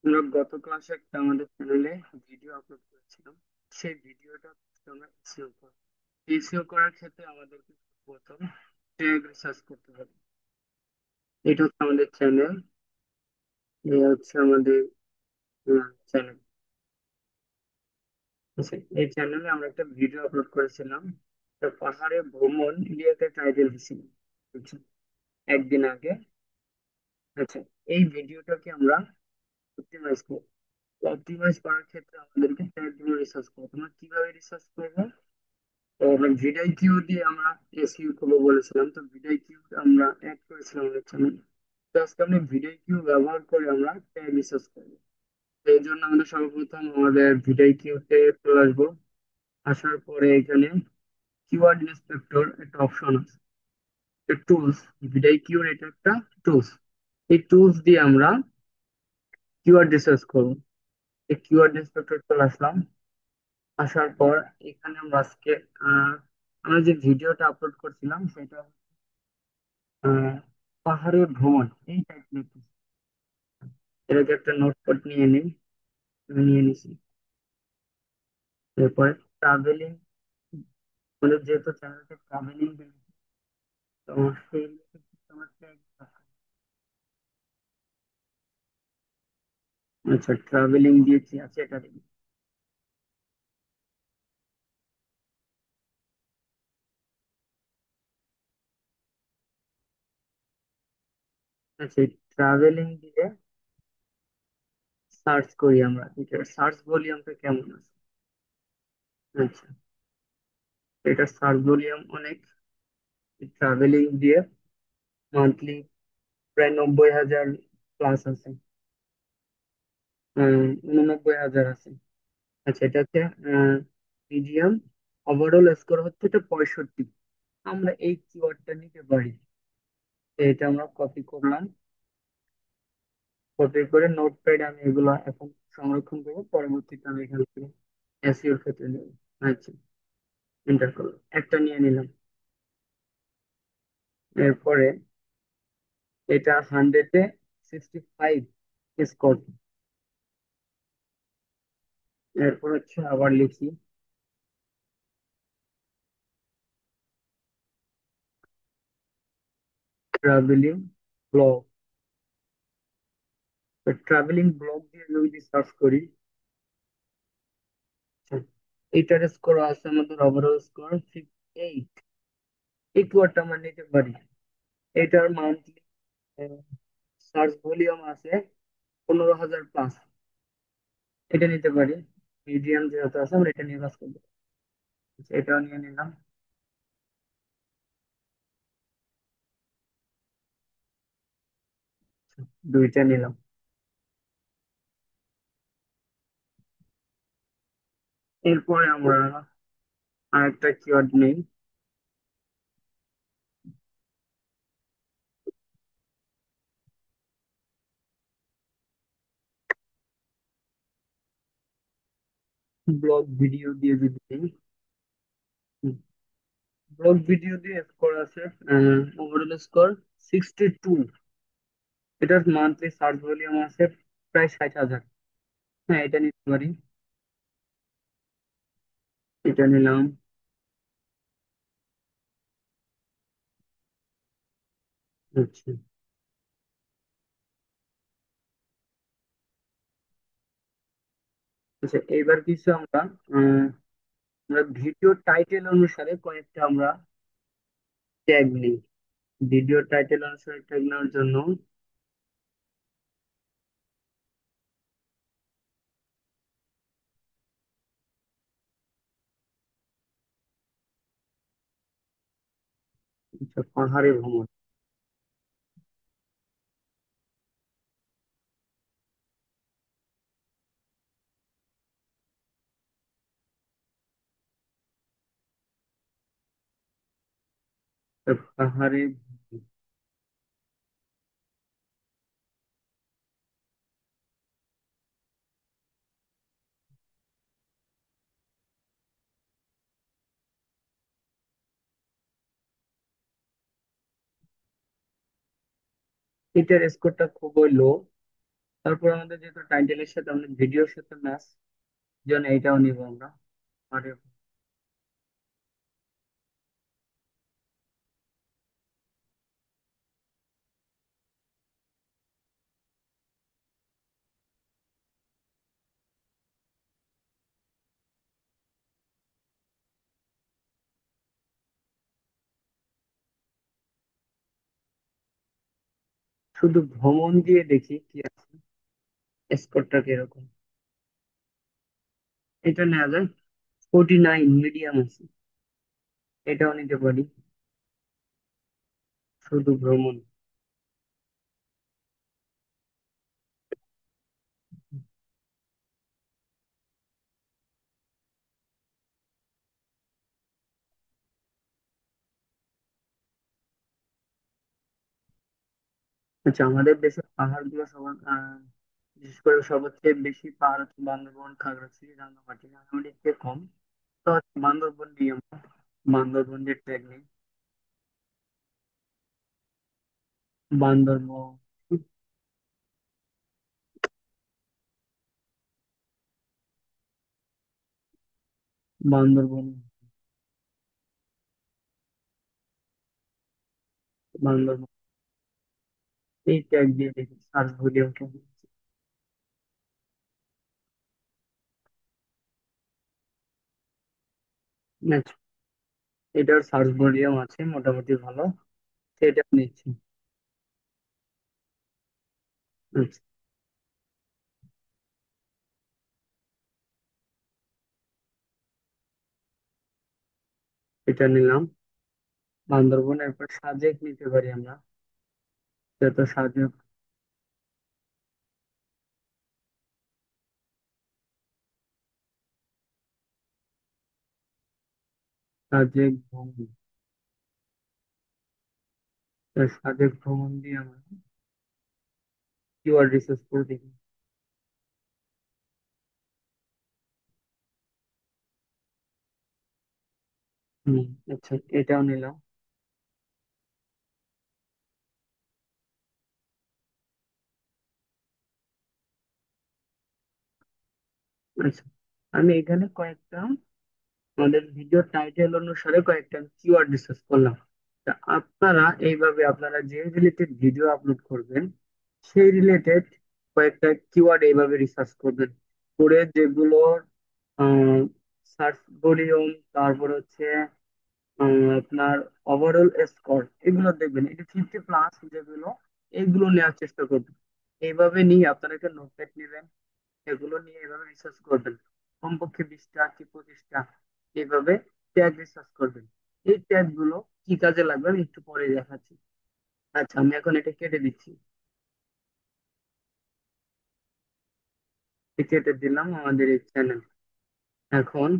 আমরা গত ক্লাসে একটা আমাদের চ্যানেলে ভিডিও আপলোড করেছিলাম। সেই ভিডিওটা আমরা এসইও করব। এসইও করার ক্ষেত্রে আমাদেরকে প্রথম ট্যাগ রিসার্চ করতে হবে। এটা হচ্ছে আমাদের চ্যানেল, এই হচ্ছে আমাদের চ্যানেল। আচ্ছা, এই চ্যানেলে আমরা একটা ভিডিও আপলোড করেছিলাম। তো পাহাড়ে ভ্রমণ দিয়ে একটা টাইটেল দিয়েছিলাম, বুঝছেন, একদিন আগে। আচ্ছা, এই ভিডিওটাকে আমরা অপটিমাইজ করব। অপটিমাইজ করার ক্ষেত্রে আমাদেরকে ট্যাগগুলো রিসার্চ করবো। তোমরা কিভাবে রিসার্চ করবো? তো আমরা ভিডিও কিউ দিয়ে আমরা এসইও করবো বলেছিলাম, তো ভিডিও কিউ আমরা অ্যাড করেছিলাম আমাদের চ্যানেলে। তো আজকে আমরা ভিডিও কিউ ব্যবহার করে আমরা ট্যাগ রিসার্চ করবো। তো এই জন্য আমাদের সর্বপ্রথম আমাদের ভিডিও কিউতে চলে আসবো। আসার পরে এখানে কিওয়ার্ড ইন্সপেক্টর একটা অপশন আছে, টুলস। ভিডিও কিউর এটা একটা টুলস। এই টুলস দিয়ে আমরা কিওয়ার্ড রিসার্চ করবো। এই কিওয়ার্ড ইন্সপেক্টর চলে আসলাম। আসার পর এখানে আমরা আজকে আহ, আমরা যে ভিডিওটা আপলোড করছিলাম সেটা আহ, পাহাড়ের ভ্রমণ, এই টাইপের কিছু। এটাকে একটা নোটপ্যাড নিয়ে নিই, আমি নিয়ে নিছি। এরপরে ট্রাভেলিং, মানে যেহেতু চ্যানেলটা ট্রাভেলিং, তো সেই related কিছু আমার tag আছে। আচ্ছা, ট্রাভেলিং দিয়েছি, আছে এটা দিই। আচ্ছা, ট্রাভেলিং দিয়ে সার্চ করি আমরা, এটা সার্চ ভলিউমটা কেমন আছে। আচ্ছা, এটা সার্চ ভলিউম অনেক। ট্রাভেলিং দিয়ে মান্থলি প্রায় 90,000 প্লাস আছে, 89,000 আছে। আচ্ছা, এটা হচ্ছে মিডিয়াম। ওভারঅল স্কোর হচ্ছে এটা 65। আমরা এই কিওয়ার্ডটা নিতে পারি। তো এটা আমরা কপি করলাম। কপি করে নোটপ্যাড আমি এগুলো এখন সংরক্ষণ করবো, পরবর্তীতে আমি এখান থেকে এসইওর ক্ষেত্রে নেব। আচ্ছা, এন্টার করলাম, একটা নিয়ে নিলাম। এরপরে এটা 100-এ 65 স্কোর। এরপর হচ্ছে আবার লিখি ট্রাভেলিং ব্লগ। ট্রাভেলিং ব্লগ দিয়ে যদি সার্চ করি, এইটার স্কোর আছে আমাদের ওভারঅল স্কোর 58। এই কিওয়ার্ডটা আমরা নিতে পারি। এটার মান্থলি সার্চ ভলিউম আছে 15,000 প্লাস। এটা নিতে পারি। মিডিয়াম যেহেতু আছে আমরা এটা নিয়ে কাজ করবো। আচ্ছা, এটাও নিয়ে নিলাম। দুইটা নিলাম। এরপরে আমরা আরেকটা কিওয়ার্ড নেই, ব্লগ ভিডিও দিয়ে যদি দিই। ব্লগ ভিডিও দিয়ে স্কোর আছে, ওভারঅল স্কোর 62। এটার মান্থলি সার্চ ভলিউম আছে প্রায় 60,000। হ্যাঁ, এটা নিতে পারি। এটা নিলাম। আচ্ছা। আচ্ছা, এইবার কিছু আমরা আহ, আমরা ভিডিও টাইটেল অনুসারে কয়েকটা আমরা ট্যাগ নিই। ভিডিও টাইটেল অনুসারে ট্যাগ নেওয়ার জন্য আচ্ছা, পাহাড়ে ভ্রমণ। তো পাহাড়ে ভ্রমণ। এটার স্কোরটা খুবই লো, তারপর আমাদের যেহেতু টাইটেলের সাথে আমাদের ভিডিওর সাথে ম্যাচ, জন্য এইটাও নিব আমরা। আর শুধু ভ্রমণ দিয়ে দেখি কি আছে, স্কোরটা কিরকম। এটা নেওয়া যায়, 49 মিডিয়াম আছে, এটাও নিতে পারি। শুধু ভ্রমণ। আচ্ছা, আমাদের দেশের পাহাড় গুলো সবার বিশেষ করে সবচেয়ে বেশি পাহাড় হচ্ছে বান্দরবন, খাগড়াছড়ি, রাঙ্গামাটি। রাঙ্গামাটির চেয়ে কম। তো বান্দরবন নিয়ে আমরা, বান্দরবন যে ট্রেক নেই, বান্দরবন, বান্দরবন, বান্দরবন, এই ট্যাগ দিয়ে দেখি সার্চ ভিডিও কেমন। আচ্ছা, এটার সার্চ ভলিউম আছে মোটামুটি ভালো, সেটা নিচ্ছি। আচ্ছা, এটা নিলাম। বান্দরবন, এরপর সাজেক নিতে পারি আমরা, যেহেতু সাজেক, সাজেক ভ্রমণ। তো সাজেক ভ্রমণ দিয়ে আমরা কিওয়ার্ড রিসার্চ করে দেখি। হম। আচ্ছা, এটাও নিলাম। আচ্ছা, আমি এখানে কয়েকটা আমাদের ভিডিও টাইটেল অনুসারে কয়েকটা কিওয়ার্ড রিসার্চ করলাম। তা আপনারা এইভাবে আপনারা যে রিলেটেড ভিডিও আপলোড করবেন, সেই রিলেটেড কয়েকটা কিওয়ার্ড এইভাবে রিসার্চ করবেন, করে যেগুলোর সার্চ ভলিউম, তারপর হচ্ছে আপনার ওভারঅল স্কোর, এগুলো দেখবেন, এটা 50+ যেগুলো, এইগুলো নেওয়ার চেষ্টা করবেন। এইভাবে নিয়ে আপনারা একটা নোটপ্যাড নেবেন, এগুলো নিয়ে এভাবে রিসার্চ করবেন, কমপক্ষে 20টা কি 25টা এইভাবে ট্যাগ রিসার্চ করবেন। এই ট্যাগ গুলো কি কাজে লাগবে আমি একটু পরে দেখাচ্ছি। আচ্ছা, আমি এখন এটা কেটে দিচ্ছি। এই কেটে দিলাম আমাদের এই চ্যানেল। এখন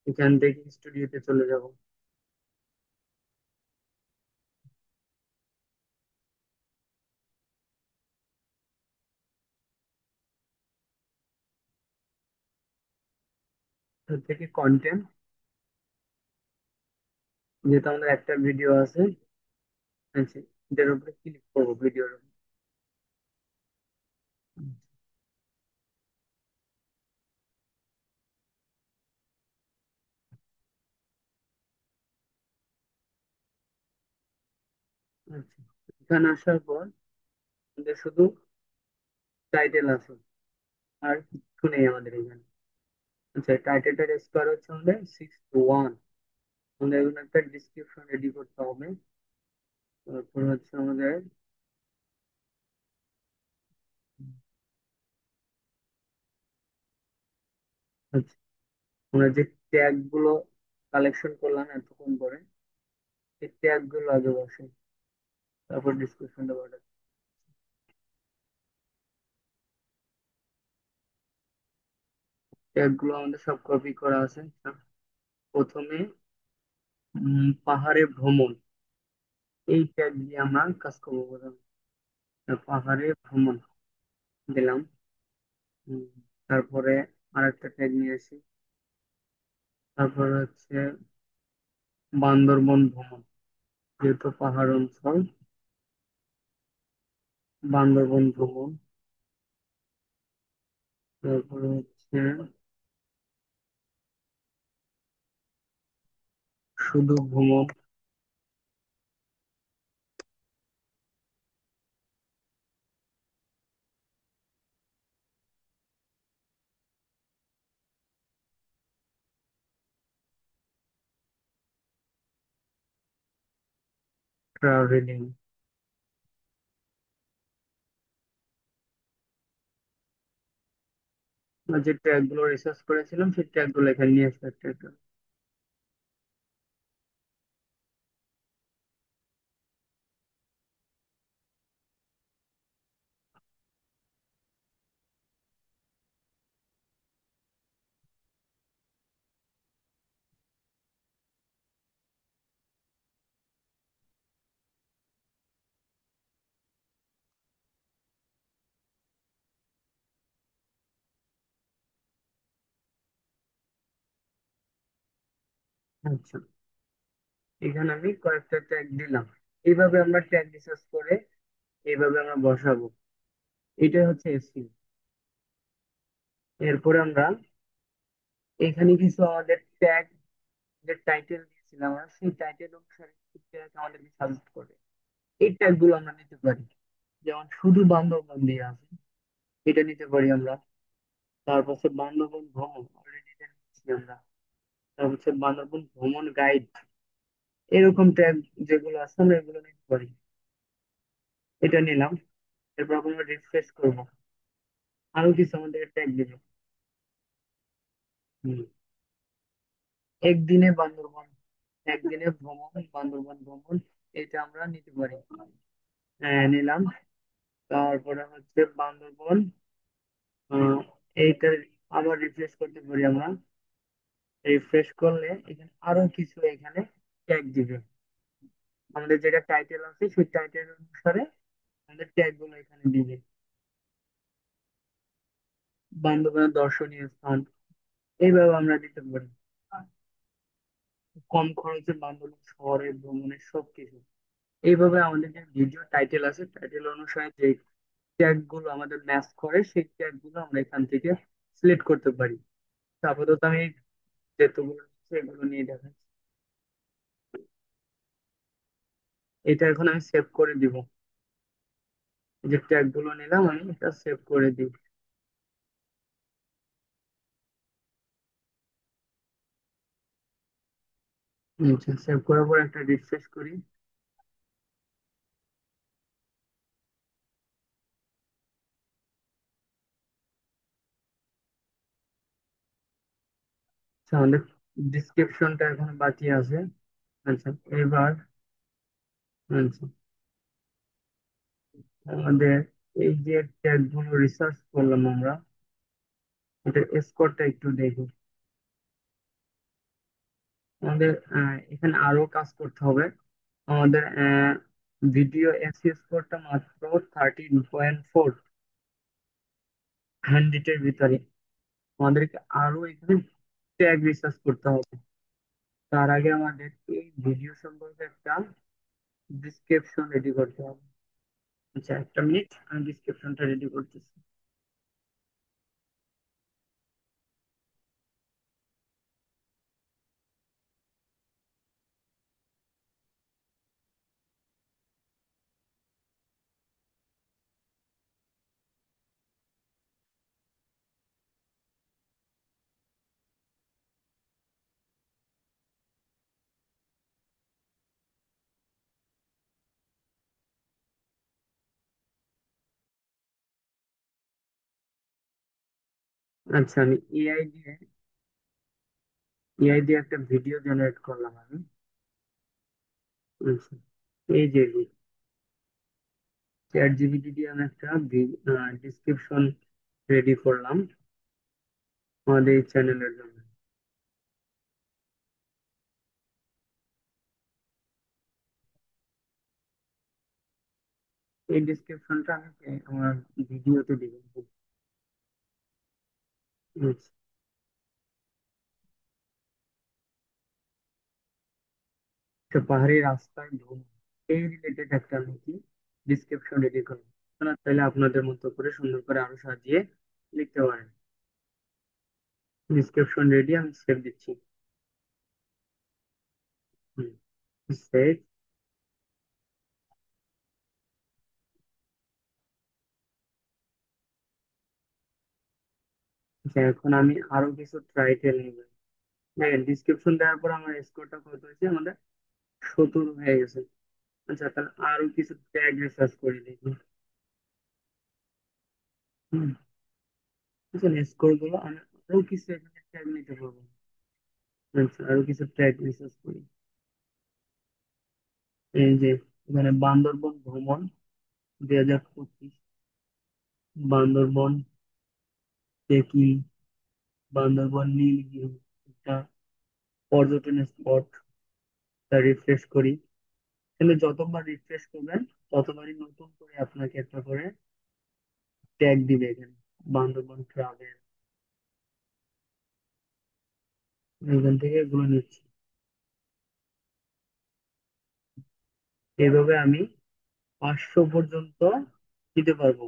এখান থেকে স্টুডিওতে চলে যাব। এখান থেকে কন্টেন্ট, যেহেতু আমাদের একটা ভিডিও আছে, আচ্ছা, এটার উপরে ক্লিক করবো, ভিডিওর উপর। আচ্ছা, এখানে আসার পর আমাদের শুধু টাইটেল আছে, আর কিছু নেই আমাদের এখানে। আচ্ছা, টাইটেলটার স্কোয়ার হচ্ছে আমাদের 6-1। আমাদের এখানে একটা ডিসক্রিপশন রেডি করতে হবে। তারপর হচ্ছে আমাদের, আচ্ছা, আমরা যে ট্যাগ গুলো কালেকশন করলাম এতক্ষণ পরে, এই ট্যাগ গুলো আগে বসে, তারপর ডিসক্রিপশনটা বটে। ট্যাগ গুলো আমাদের সব কপি করা আছে। প্রথমে পাহাড়ে ভ্রমণ, এই ট্যাগ দিয়ে আমরা কাজ করবো প্রথমে। পাহাড়ে ভ্রমণ দিলাম। উম, তারপরে আরেকটা ট্যাগ নিয়ে আসি, তারপর হচ্ছে বান্দরবন ভ্রমণ, যেহেতু পাহাড় অঞ্চল, বান্দরবন ভ্রমণ। তারপরে হচ্ছে শুধু ভ্রমণ, ট্রাভেলিং। যে ট্যাগ গুলো রিসার্চ করেছিলাম সেই ট্যাগ গুলো এখানে নিয়ে আসতে একটা। আচ্ছা, এখানে আমি কয়েকটা ট্যাগ দিলাম। এইভাবে আমরা ট্যাগ রিসার্চ করে এইভাবে আমরা বসাবো। এটাই হচ্ছে এসইও। এরপরে আমরা এখানে কিছু আমাদের ট্যাগ, যে টাইটেল দিয়েছিলাম আমরা, সেই টাইটেল অনুসারে ট্যাগ আমাদেরকে সাজেস্ট করে। এই ট্যাগ গুলো আমরা নিতে পারি। যেমন শুধু বান্দরবান দিয়ে আছে, এটা নিতে পারি আমরা। তারপর হচ্ছে বান্দরবান ভ্রমণ, অলরেডি এটা নিচ্ছি আমরা। তারপর হচ্ছে বান্দরবান ভ্রমণ গাইড, এরকম ট্যাগ যেগুলো আছে আমরা এগুলো নিতে পারি। এটা নিলাম। এরপর আমরা রিফ্রেশ করবো, আরো কিছু আমাদের ট্যাগ দিবে। হুম। একদিনে বান্দরবান, একদিনে ভ্রমণ, বান্দরবান ভ্রমণ, এটা আমরা নিতে পারি। হ্যাঁ, নিলাম। তারপরে হচ্ছে বান্দরবন, আহ, এইটা আবার রিফ্রেশ করতে পারি আমরা। রিফ্রেশ করলে এখানে আরো কিছু এখানে ট্যাগ দিবে। আমাদের যেটা টাইটেল আছে সেই টাইটেল অনুসারে আমাদের ট্যাগ গুলো এখানে দিবে। বান্দরবানের দর্শনীয় স্থান, এইভাবে আমরা দিতে পারি। কম খরচে বান্দরবান শহরে ভ্রমণের সবকিছু। এইভাবে আমাদের যে ভিডিও টাইটেল আছে টাইটেল অনুসারে যে ট্যাগ গুলো আমাদের ম্যাচ করে সেই ট্যাগ গুলো আমরা এখান থেকে সিলেক্ট করতে পারি। তো আপাতত আমি যেগুলো আছে এগুলো নিয়ে দেখাচ্ছি। এটা এখন আমি সেভ করে দিব। এই যে ট্যাগ গুলো নিলাম, আমি এটা সেভ করে দিই। আচ্ছা, সেভ করার পর একটা রিফ্রেশ করি। আচ্ছা, আমাদের ডিসক্রিপশনটা এখন বাকি আছে। আচ্ছা, এবার আচ্ছা, আমাদের এই যে ট্যাগ গুলো রিসার্চ করলাম আমরা, এটার স্কোরটা একটু দেখি। আমাদের এখানে আরো কাজ করতে হবে। আমাদের ভিডিও এসইও স্কোরটা মাত্র 13.4, 100 এর ভিতরে। আমাদেরকে আরো এখানে ট্যাগ রিসার্চ করতে হবে। তার আগে আমাদের এই ভিডিও সম্পর্কে একটা ডিসক্রিপশন রেডি করতে হবে। আচ্ছা, একটা মিনিট, আমি ডিসক্রিপশনটা রেডি করতেছি। আচ্ছা, আমি এআই দিয়ে একটা ভিডিও জেনারেট করলাম আমি। আচ্ছা, এই যে চ্যাট জিপিটি দিয়ে আমি একটা ডিসক্রিপশন রেডি করলাম আমাদের এই চ্যানেলের জন্য। এই ডিসক্রিপশনটা আমি আমার ভিডিওতে দিব। আচ্ছা, একটা পাহাড়ি রাস্তায় ভ্রমণ, এই রিলেটেড একটা আমি কি ডিসক্রিপশন রেডি করবো। আপনারা চাইলে আপনাদের মতো করে সুন্দর করে আরো সাজিয়ে লিখতে পারেন। ডিসক্রিপশন রেডি, আমি সেভ দিচ্ছি। সেভ। এখন আমি আরো কিছু টাইটেল নিব। দেখেন ডিসক্রিপশন দেওয়ার পর আমার স্কোরটা কত হয়েছে, আমাদের 17 হয়ে গেছে। আচ্ছা, তাহলে আরো কিছু ট্যাগ রিসার্চ করে দেখি। হুম। আচ্ছা, স্কোর গুলো আমি আরো কিছু এখানে ট্যাগ নিতে পারবো। আচ্ছা, আরো কিছু ট্যাগ রিসার্চ করি। এই যে এখানে বান্দরবন ভ্রমণ 2025, বান্দরবন ট্রেকিং, বান্দরবন নীলগিরি, একটা পর্যটন স্পট। তা রিফ্রেশ করি। কিন্তু যতবার রিফ্রেশ করবেন ততবারই নতুন করে আপনাকে একটা করে ট্যাগ দিবে এখানে। বান্দরবন ট্রাভেল, এখান থেকে এগুলো নিচ্ছি। এভাবে আমি 500 পর্যন্ত দিতে পারবো।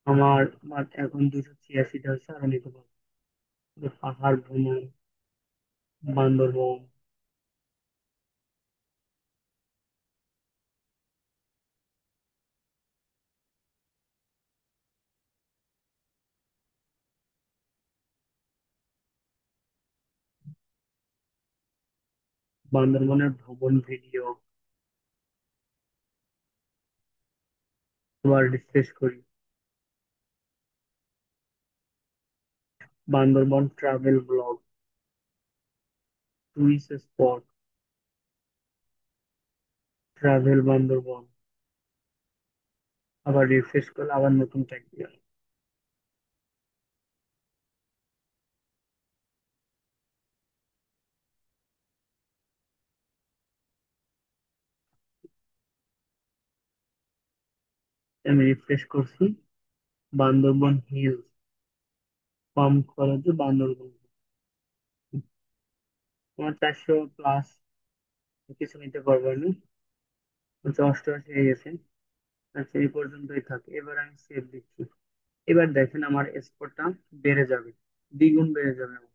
আমার আমার এখন 286টা হচ্ছে, আরো নিতে পারবো। যে পাহাড় ভ্রমণ, বান্দরবন, বান্দরবনের ভ্রমণ ভিডিও। আবার রিফ্রেশ করি। Bandarban travel blog, tourist spot, travel Bandarban. আবার রিফ্রেশ করলে আবার নতুন ট্যাগ দিয়ে। আমি রিফ্রেশ করছি। বান্দরবন হিলস, কম খরচে বান্দরবন। আমার 400 প্লাস কিছু নিতে পারবো আমি। আচ্ছা, 88 হয়ে গেছে। আচ্ছা, এই পর্যন্তই থাকে, এবার আমি সেভ দিচ্ছি। এবার দেখেন আমার স্কোরটা বেড়ে যাবে, দ্বিগুণ বেড়ে যাবে আমার।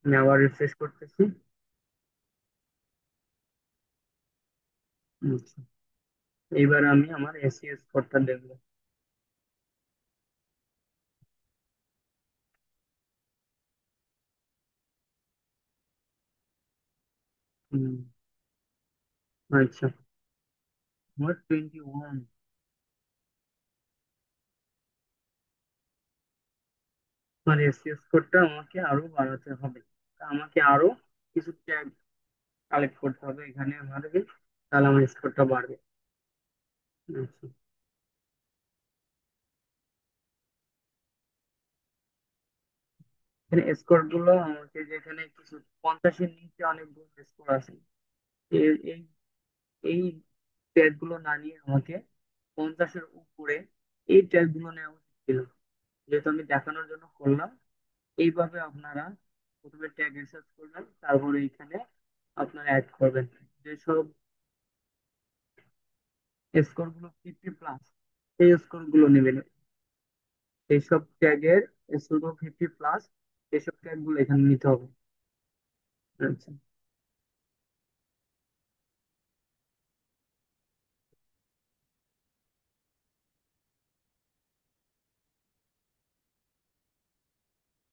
আমি আবার রিফ্রেশ করতেছি। আচ্ছা, এবার আমি আমার এসি স্কোরটা দেখবো। হুম, আচ্ছা, আমার 21। আমার এসি স্কোরটা আমাকে আরো বাড়াতে হবে। আমাকে আরো কিছু ট্যাগ কালেক্ট করতে হবে এখানে আমাকে, তাহলে আমার স্কোরটা বাড়বে। আচ্ছা, এখানে স্কোর গুলো আমাকে, যেখানে কিছু 50-এর নিচে অনেকগুলো স্কোর আছে, এই এই এই ট্যাগ গুলো না নিয়ে আমাকে 50-এর উপরে এই ট্যাগ গুলো নেওয়া উচিত ছিল। যেহেতু আমি দেখানোর জন্য করলাম। এইভাবে আপনারা প্রথমে ট্যাগ রিসার্চ করবেন, তারপরে এখানে আপনারা অ্যাড করবেন যেসব স্কোর গুলো 50 প্লাস, সেই স্কোর গুলো নেবেন। এইসব ট্যাগের স্কোর 50 প্লাস, এইসব ট্যাগ গুলো এখানে নিতে হবে। আচ্ছা,